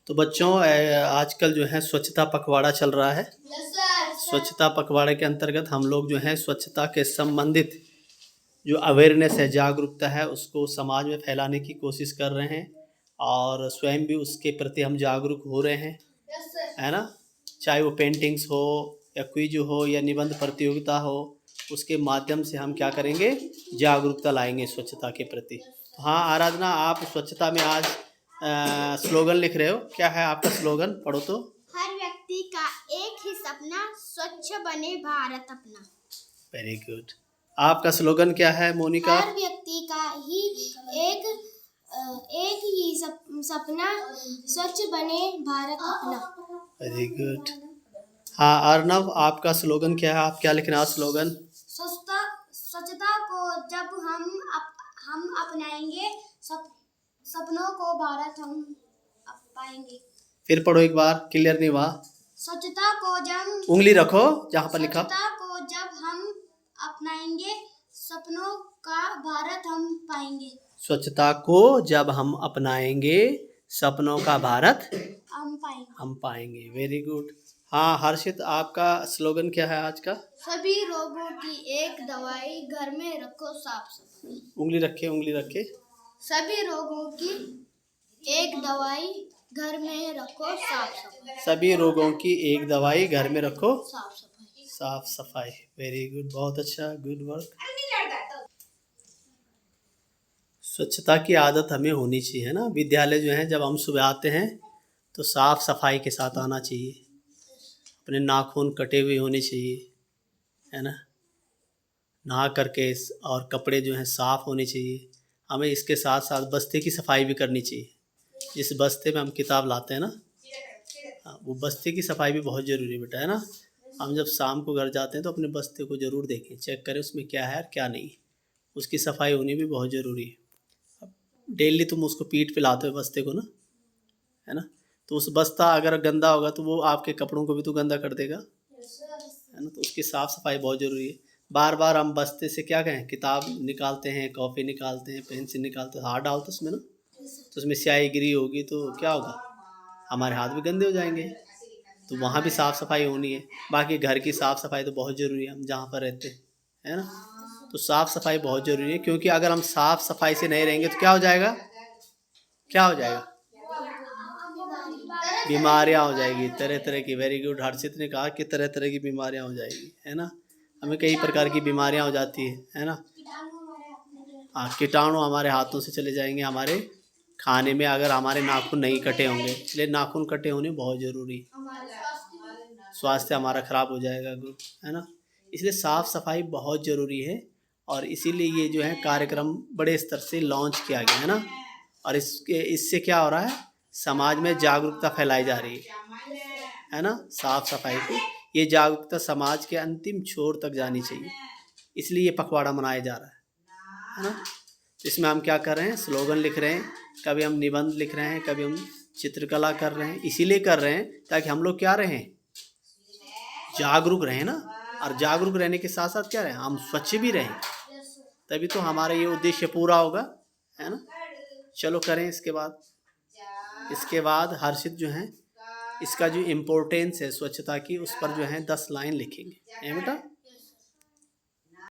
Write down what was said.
तो बच्चों आजकल जो है स्वच्छता पखवाड़ा चल रहा है। स्वच्छता पखवाड़े के अंतर्गत हम लोग जो है स्वच्छता के संबंधित जो अवेयरनेस है, जागरूकता है, उसको समाज में फैलाने की कोशिश कर रहे हैं और स्वयं भी उसके प्रति हम जागरूक हो रहे हैं, है ना। चाहे वो पेंटिंग्स हो या क्विज हो या निबंध प्रतियोगिता हो, उसके माध्यम से हम क्या करेंगे, जागरूकता लाएंगे स्वच्छता के प्रति। तो हाँ आराधना, आप स्वच्छता में आज स्लोगन लिख रहे हो, क्या है आपका स्लोगन, पढ़ो तो। हर व्यक्ति का एक ही सपना, स्वच्छ बने भारत अपना। Very good. आपका स्लोगन क्या है मोनिका? हर व्यक्ति का ही एक ही सपना, स्वच्छ बने भारत अपना। Very good. हाँ अर्नव, आपका स्लोगन क्या है, आप क्या लिखना है स्लोगन? स्वच्छता को जब हम अपनाएंगे, सपनों को भारत हम पाएंगे। फिर पढ़ो एक बार, क्लियर नहीं हुआ। स्वच्छता को जब, उंगली रखो जहाँ पर लिखा। स्वच्छता को जब हम अपनाएंगे, सपनों का भारत हम पाएंगे। स्वच्छता को जब हम अपनाएंगे, सपनों का भारत हम पाएंगे। Very good. हाँ हर्षित, आपका स्लोगन क्या है आज का? सभी रोगों की एक दवाई, घर में रखो साफ सफाई। उंगली रखे, उंगली रखे। सभी रोगों की एक दवाई, घर में रखो साफ सफाई। सभी रोगों की एक दवाई, घर में रखो साफ सफाई। साफ सफाई। वेरी गुड, बहुत अच्छा, गुड वर्क। स्वच्छता की आदत हमें होनी चाहिए, है ना। विद्यालय जो है जब हम सुबह आते हैं तो साफ़ सफाई के साथ आना चाहिए, अपने नाखून कटे हुए होने चाहिए, है ना, नहा करके और कपड़े जो हैं साफ़ होने चाहिए। हमें इसके साथ साथ बस्ते की सफाई भी करनी चाहिए। जिस बस्ते में हम किताब लाते हैं ना, वो बस्ते की सफाई भी बहुत ज़रूरी है बेटा, है ना। हम जब शाम को घर जाते हैं तो अपने बस्ते को ज़रूर देखें, चेक करें उसमें क्या है और क्या नहीं, उसकी सफाई होनी भी बहुत ज़रूरी है। डेली तुम उसको पीठ पे लाते हो बस्ते को ना, है ना, तो उस बस्ता अगर गंदा होगा तो वो आपके कपड़ों को भी तो गंदा कर देगा, है ना। तो उसकी साफ़ सफाई बहुत ज़रूरी है। बार बार हम बस्ते से क्या कहें, किताब निकालते हैं, कॉपी निकालते हैं, पेंसिल निकालते हैं, हाथ डालते उसमें ना, तो उसमें स्याही गिरी होगी तो क्या होगा, हमारे हाथ भी गंदे हो जाएंगे। तो वहाँ भी साफ़ सफाई होनी है। बाकी घर की साफ़ सफाई तो बहुत ज़रूरी है, हम जहाँ पर रहते हैं, है ना। तो साफ़ सफाई बहुत ज़रूरी है, क्योंकि अगर हम साफ़ सफाई से नहीं रहेंगे तो क्या हो जाएगा, क्या हो जाएगा, बीमारियां हो जाएगी तरह तरह की। वेरी गुड, हर्षित ने कहा कि तरह तरह की बीमारियां हो जाएगी, है ना। हमें कई प्रकार की बीमारियां हो जाती है ना। हाँ, कीटाणु हमारे हाथों से चले जाएंगे हमारे खाने में, अगर हमारे नाखून नहीं कटे होंगे। इसलिए नाखून कटे होने बहुत ज़रूरी, स्वास्थ्य हमारा खराब हो जाएगा ग्रुप, है ना। इसलिए साफ़ सफाई बहुत ज़रूरी है और इसीलिए ये जो है कार्यक्रम बड़े स्तर से लॉन्च किया गया है ना। और इससे क्या हो रहा है, समाज में जागरूकता फैलाई जा रही है ना। साफ़ सफाई की ये जागरूकता समाज के अंतिम छोर तक जानी चाहिए, इसलिए ये पखवाड़ा मनाया जा रहा है ना। इसमें हम क्या कर रहे हैं, स्लोगन लिख रहे हैं, कभी हम निबंध लिख रहे हैं, कभी हम चित्रकला कर रहे हैं। इसीलिए कर रहे हैं ताकि हम लोग क्या रहें, जागरूक रहें ना। और जागरूक रहने के साथ साथ क्या रहें, हम स्वच्छ भी रहें, तभी तो हमारा ये उद्देश्य पूरा होगा, है ना। चलो करें। इसके बाद हर्षित जो है इसका जो इम्पोर्टेंस है स्वच्छता की, उस पर जो है 10 लाइन लिखेंगे, है बेटा।